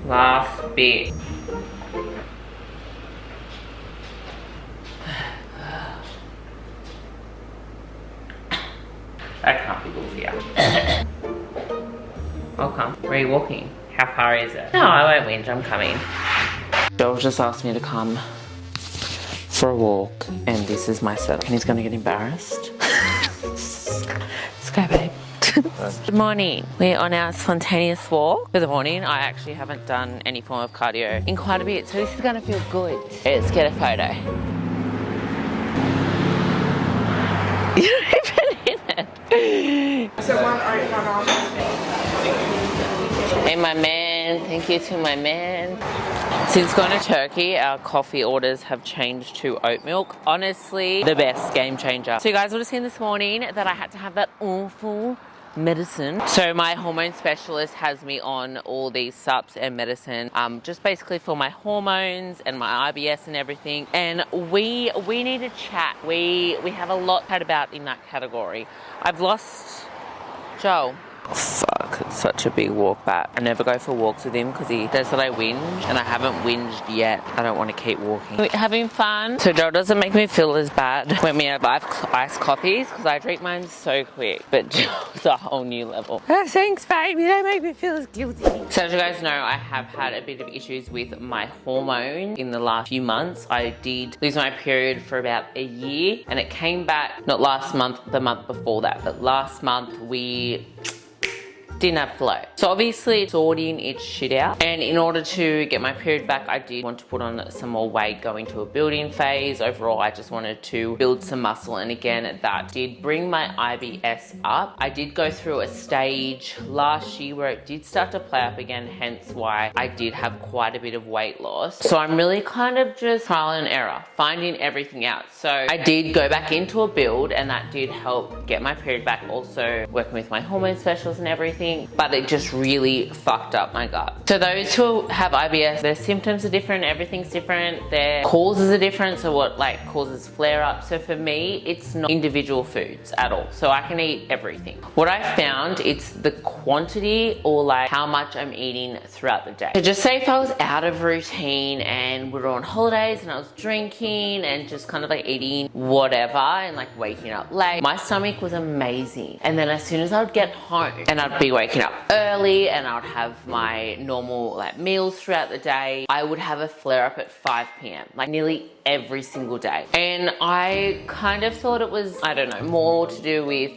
Last bit. That can't be good for you. Welcome. Where are you walking? How far is it? No, I won't whinge. I'm coming. Joel just asked me to come for a walk, and this is my setup. And he's gonna get embarrassed. Let's go, babe. Good morning. We're on our spontaneous walk for the morning. I actually haven't done any form of cardio in quite a bit, so this is gonna feel good. Let's get a photo. You're not even in it. So one off. Hey, my man. Thank you to my man. Since going to Turkey, our coffee orders have changed to oat milk. Honestly, the best game changer. So you guys would have seen this morning that I had to have that awful medicine. So my hormone specialist has me on all these sups and medicine, just basically for my hormones and my IBS and everything. And we need to chat. We have a lot to chat about in that category. I've lost Joel. Fuck, it's such a big walk back. I never go for walks with him because he says that I whinge, and I haven't whinged yet. I don't want to keep walking. We're having fun. So Joel doesn't make me feel as bad when we have iced coffees because I drink mine so quick. But Joel's a whole new level. Oh, thanks, babe. You don't make me feel as guilty. So as you guys know, I have had a bit of issues with my hormone in the last few months. I did lose my period for about a year, and it came back not last month, the month before that, but last month we didn't have flow. So obviously it's sorting its shit out. And in order to get my period back, I did want to put on some more weight, go into a building phase. Overall, I just wanted to build some muscle. And again, that did bring my IBS up. I did go through a stage last year where it did start to play up again, hence why I did have quite a bit of weight loss. So I'm really kind of just trial and error, finding everything out. So I did go back into a build, and that did help get my period back. Also working with my hormone specialist and everything. But it just really fucked up my gut. So those who have IBS, their symptoms are different, everything's different, their causes are different, so what like causes flare up. So for me, it's not individual foods at all. So I can eat everything. What I found, it's the quantity or like how much I'm eating throughout the day. So just say if I was out of routine and we were on holidays and I was drinking and just kind of like eating whatever and like waking up late, my stomach was amazing. And then as soon as I would get home and I'd be waking up early and I would have my normal like meals throughout the day, I would have a flare up at 5 p.m. like nearly every single day. And I kind of thought it was, I don't know, more to do with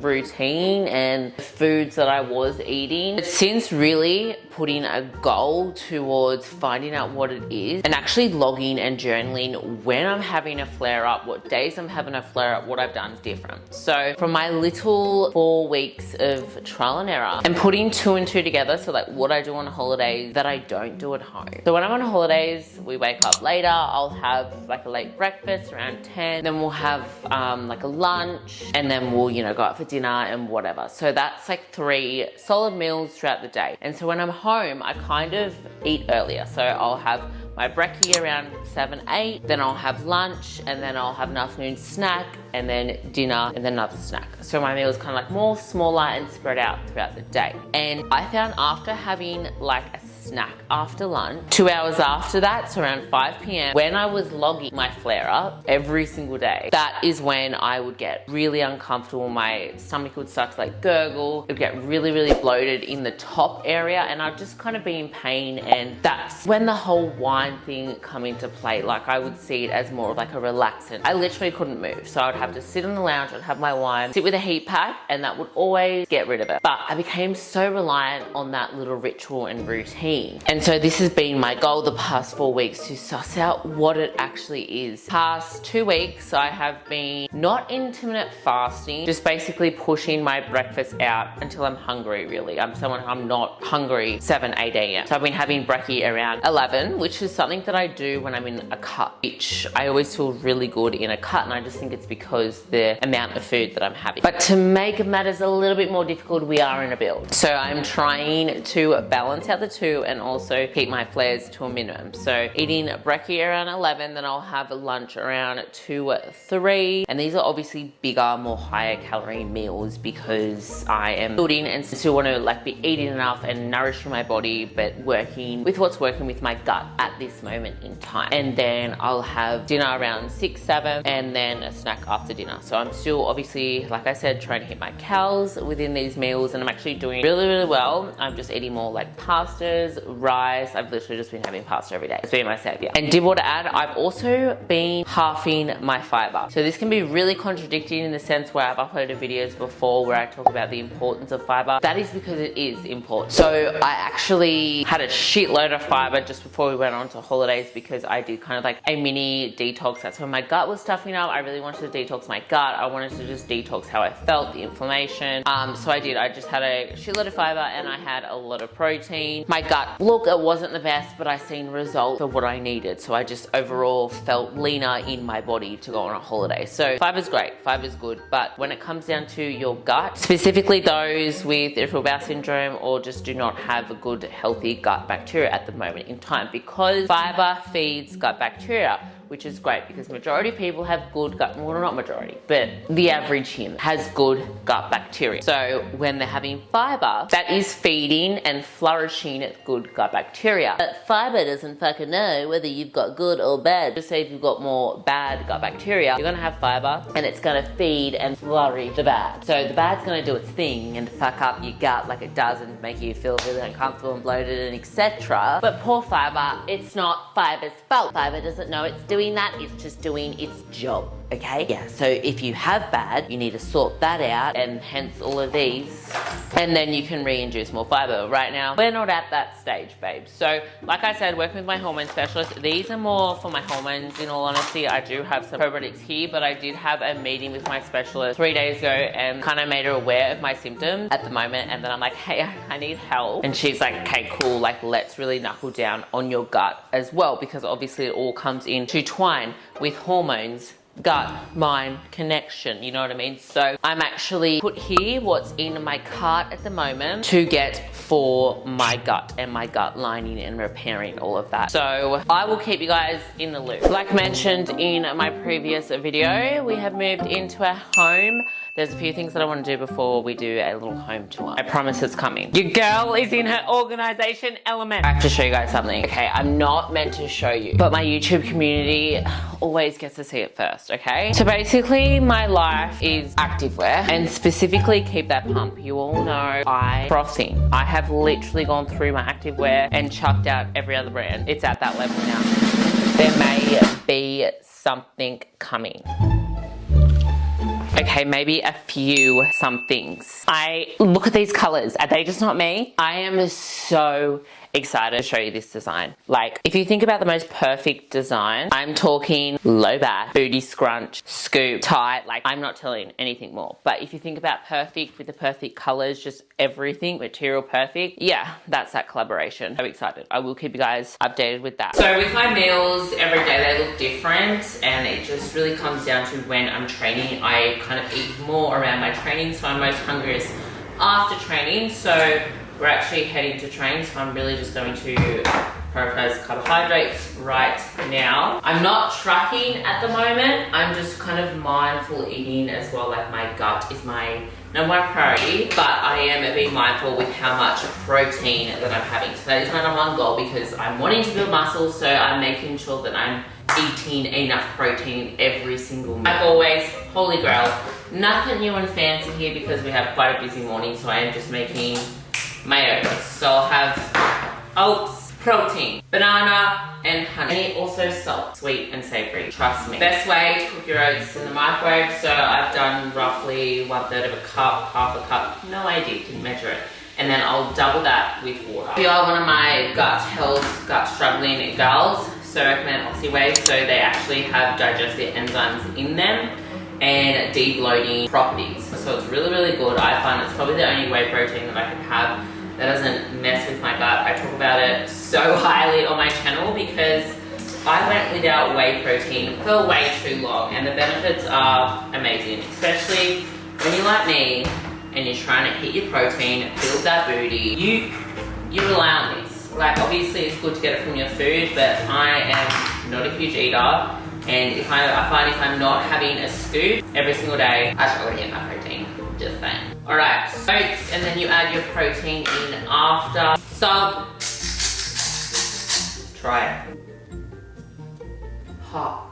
routine and foods that I was eating. But since really putting a goal towards finding out what it is and actually logging and journaling when I'm having a flare up, what days I'm having a flare up, what I've done different. So from my little 4 weeks of trial and error and putting 2 and 2 together, so like what I do on holidays that I don't do at home. So when I'm on holidays, we wake up later, I'll have like a late breakfast around 10, then we'll have like a lunch, and then we'll, you know, go out for dinner and whatever. So that's like 3 solid meals throughout the day. And so when I'm home, I kind of eat earlier. So I'll have my brekkie around 7, 8, then I'll have lunch, and then I'll have an afternoon snack, and then dinner, and then another snack. So my meal is kind of like more smaller and spread out throughout the day. And I found after having like a snack after lunch, 2 hours after that, so around 5 p.m, when I was logging my flare up every single day, that is when I would get really uncomfortable. My stomach would start to like gurgle, it would get really, really bloated in the top area, and I'd just kind of be in pain. And that's when the whole wine thing come into play. Like I would see it as more of like a relaxant. I literally couldn't move, so I would have to sit in the lounge, I'd have my wine, sit with a heat pack, and that would always get rid of it. But I became so reliant on that little ritual and routine. And so this has been my goal the past 4 weeks, to suss out what it actually is. Past 2 weeks, I have been not intermittent fasting, just basically pushing my breakfast out until I'm hungry, really. I'm someone who I'm not hungry 7, 8 a.m. So I've been having brekkie around 11, which is something that I do when I'm in a cut, which I always feel really good in a cut, and I just think it's because the amount of food that I'm having. But to make matters a little bit more difficult, we are in a build. So I'm trying to balance out the two and also keep my flares to a minimum. So eating brekkie around 11, then I'll have lunch around 2, 3. And these are obviously bigger, more higher calorie meals because I am building and still want to like be eating enough and nourishing my body, but working with what's working with my gut at this moment in time. And then I'll have dinner around 6, 7, and then a snack after dinner. So I'm still obviously, like I said, trying to hit my calories within these meals, and I'm actually doing really, really well. I'm just eating more like pastas, rice. I've literally just been having pasta every day. It's been my savior. And did want to add, I've also been halving my fiber. So this can be really contradicting in the sense where I've uploaded videos before where I talk about the importance of fiber. That is because it is important. So I actually had a shitload of fiber just before we went on to holidays because I did kind of like a mini detox. That's when my gut was stuffing up. I really wanted to detox my gut. I wanted to just detox how I felt, the inflammation. So I did. I just had a shitload of fiber and I had a lot of protein. My gut, look, it wasn't the best, but I seen results for what I needed. So I just overall felt leaner in my body to go on a holiday. So fiber's great, fiber's good. But when it comes down to your gut, specifically those with irritable bowel syndrome or just do not have a good healthy gut bacteria at the moment in time, because fiber feeds gut bacteria, which is great because majority of people have good gut, well not majority, but the average human has good gut bacteria. So when they're having fiber, that is feeding and flourishing good gut bacteria. But fiber doesn't fucking know whether you've got good or bad. Just say if you've got more bad gut bacteria, you're gonna have fiber and it's gonna feed and flourish the bad. So the bad's gonna do its thing and fuck up your gut like it does and make you feel really uncomfortable and bloated and etc. But poor fiber, it's not fiber's fault. Fiber doesn't know it's doing that, it's just doing its job, okay? Yeah, so if you have bad, you need to sort that out, and hence all of these, and then you can reintroduce more fiber. Right now, we're not at that stage, babes. So, like I said, working with my hormone specialist, these are more for my hormones. In all honesty, I do have some probiotics here, but I did have a meeting with my specialist 3 days ago and kind of made her aware of my symptoms at the moment, and then I'm like, hey, I need help. And she's like, okay, cool, like let's really knuckle down on your gut as well, because obviously it all comes into twine with hormones, gut, mind, connection, you know what I mean? So I'm actually put here what's in my cart at the moment to get for my gut and my gut lining and repairing all of that. So I will keep you guys in the loop. Like mentioned in my previous video, we have moved into our home. There's a few things that I want to do before we do a little home tour. I promise it's coming. Your girl is in her organization element. I have to show you guys something. Okay, I'm not meant to show you, but my YouTube community always gets to see it first, okay? So basically, my life is activewear, and specifically keep that pump. You all know I'm frothing. I have literally gone through my activewear and chucked out every other brand. It's at that level now. There may be something coming. Okay, maybe a few somethings. I look at these colors. Are they just not me? I am so excited to show you this design. Like, if you think about the most perfect design, I'm talking low back, booty scrunch, scoop, tight. Like, I'm not telling anything more. But if you think about perfect with the perfect colors, just everything, material perfect, yeah, that's that collaboration. I'm excited. I will keep you guys updated with that. So with my meals every day, they look different, and it just really comes down to when I'm training. I kind of eat more around my training, so I'm most hungriest after training. So we're actually heading to train, so I'm really just going to prioritize carbohydrates right now. I'm not tracking at the moment. I'm just kind of mindful eating as well. Like, my gut is my number one priority, but I am being mindful with how much protein that I'm having. So that is my number one goal, because I'm wanting to build muscle, so I'm making sure that I'm eating enough protein every single meal. Like always, holy grail, nothing new and fancy here because we have quite a busy morning, so I am just making my oats. So I'll have oats, protein, banana, and honey. Also salt, sweet and savory, trust me. Best way to cook your oats in the microwave. So I've done roughly 1/3 of a cup, half a cup, no idea, didn't measure it. And then I'll double that with water. If you are one of my gut health, gut struggling girls, so I recommend ACTIVEWEAR. So they actually have digestive enzymes in them and debloating properties. So it's really, really good. I find it's probably the only whey protein that I can have that doesn't mess with my gut. I talk about it so highly on my channel because I went without whey protein for way too long, and the benefits are amazing, especially when you're like me and you're trying to hit your protein, build that booty. You rely on this. Like, obviously it's good to get it from your food, but I am not a huge eater, and I find if I'm not having a scoop every single day, I struggle to get my protein. Just saying. Alright, oats, and then you add your protein in after. Salt. Try it. Hot.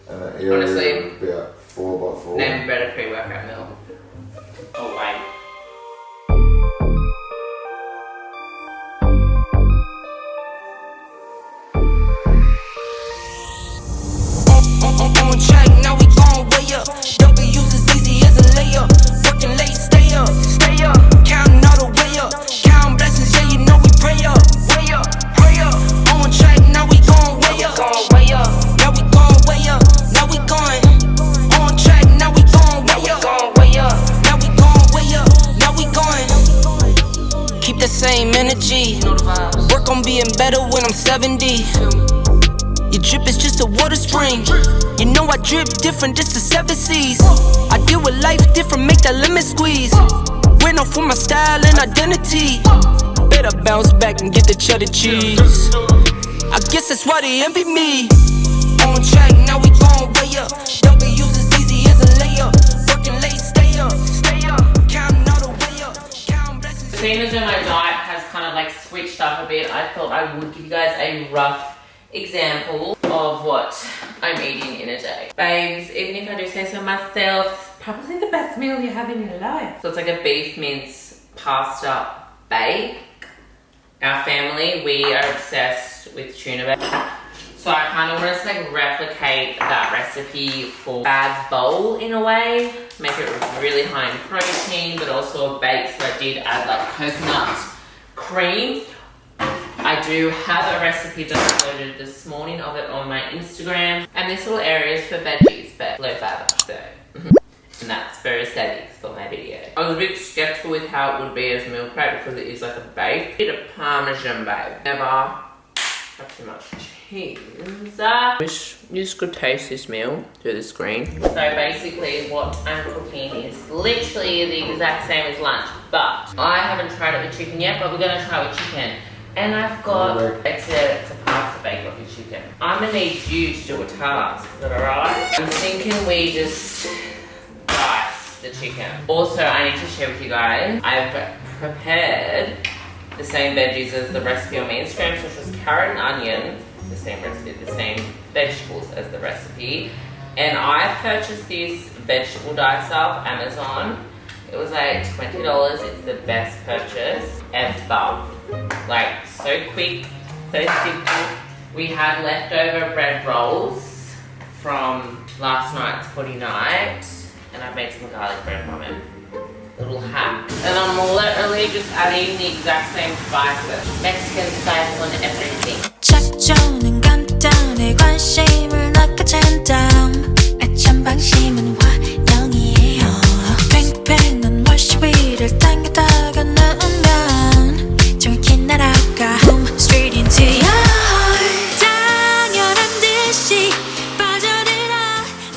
Honestly, about 4x4. Name better pre-workout meal. Oh wait. On track, now we gon' way up. W's as easy as a layup. Working late, stay up. Counting all the way up. Counting blessings, yeah, you know we pray up. Pray up. On track, now we gon' way up. Now we gon' way up. Now we going. On track, now we gon' way up. Now we gon' way up. Now we going. Keep the same energy. Work on being better when I'm 70. Your drip is just a water spring. You know I drip different, this the 7 C's. I deal with life different, make that lemon squeeze. Went off for my style and identity. Better bounce back and get the cheddar cheese. I guess that's why they envy me. On track, now we gon' way up. W's as easy as a layup. Working late, stay up. Counting all the way up. Counting blessings. Seeing as though my diet has kind of like switched up a bit, I thought I would give you guys a rough example of what I'm eating in a day. Babes, even if I do say so myself, probably the best meal you have in your life. So it's like a beef mince pasta bake. Our family, we are obsessed with tuna bake. So I kind of want to like replicate that recipe for bag bowl in a way. Make it really high in protein, but also a bake. So I did add like coconut cream. I do have a recipe just uploaded this morning of it on my Instagram. And this little area is for veggies, but low fat, so. And that's very aesthetic for my video. I was a bit skeptical with how it would be as meal prep because it is like a bake. Bit of Parmesan, babe. Never have too much cheese. Wish you could taste this meal through the screen. So basically what I'm cooking is literally the exact same as lunch, but I haven't tried it with chicken yet, but we're gonna try it with chicken. And I've got, it's a pasta bake off your chicken. I'm gonna need you to do a task, is that alright? I'm thinking we just dice the chicken. Also, I need to share with you guys, I've prepared the same veggies as the recipe on my Instagram, so it's just carrot and onion, the same recipe, the same vegetables as the recipe. And I purchased this vegetable dicer off Amazon. It was like $20, it's the best purchase ever. Like, so quick, so simple. We had leftover bread rolls from last night's footy night, and I made some garlic bread from it. Little hack. And I'm literally just adding the exact same spices. Mexican spice on everything. 작전은 간단해 관심을 낚아챈 다음 애찬 방심은 환영이에요. 팽팽한 워시 위를 당기다가 넣으면 정확히 날아가 straight into your heart. 당연한 듯이 빠져들어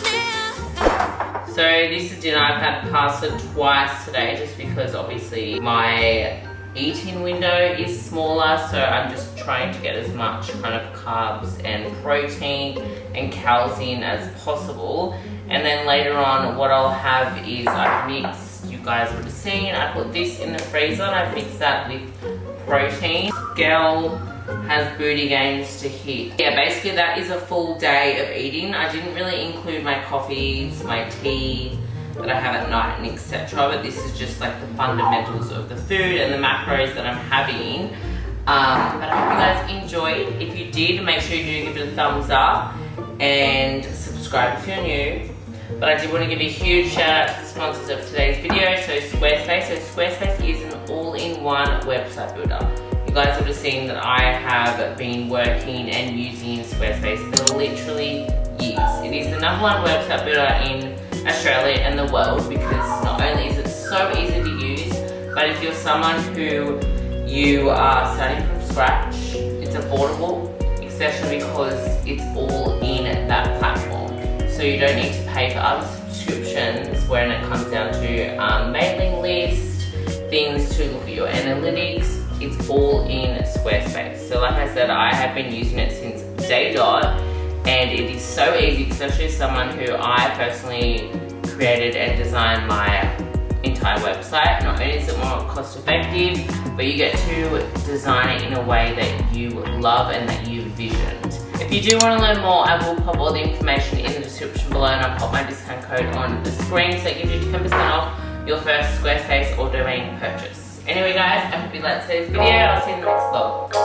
내 So this is dinner. I've had pasta twice today just because obviously my eating window is smaller, so I'm just trying to get as much kind of carbs and protein and calories in as possible. And then later on what I'll have is I've mixed, you guys would have seen, I put this in the freezer and I've mixed that with protein. Girl has booty gains to hit. Yeah, basically that is a full day of eating. I didn't really include my coffees, my tea that I have at night and etc. But this is just like the fundamentals of the food and the macros that I'm having. But I hope you guys enjoyed. If you did, make sure you do give it a thumbs up and subscribe if you're new. But I did want to give a huge shout out to the sponsors of today's video, so Squarespace. So Squarespace is an all-in-one website builder. You guys would have seen that I have been working and using Squarespace for literally years. It is the #1 website builder in Australia and the world because not only is it so easy to use, but if you're someone who you are starting from scratch, it's affordable, especially because it's all in that platform. So you don't need to pay for other subscriptions when it comes down to mailing lists, things to look at your analytics, it's all in Squarespace. So like I said, I have been using it since day dot, and it is so easy, especially as someone who I personally created and designed my entire website. Not only is it more cost effective, but you get to design it in a way that you love and that you visioned. If you do want to learn more, I will pop all the information in the description below, and I'll pop my discount code on the screen so it gives you 10% off your first Squarespace or domain purchase. Anyway guys, I hope you liked today's video. I'll see you in the next vlog.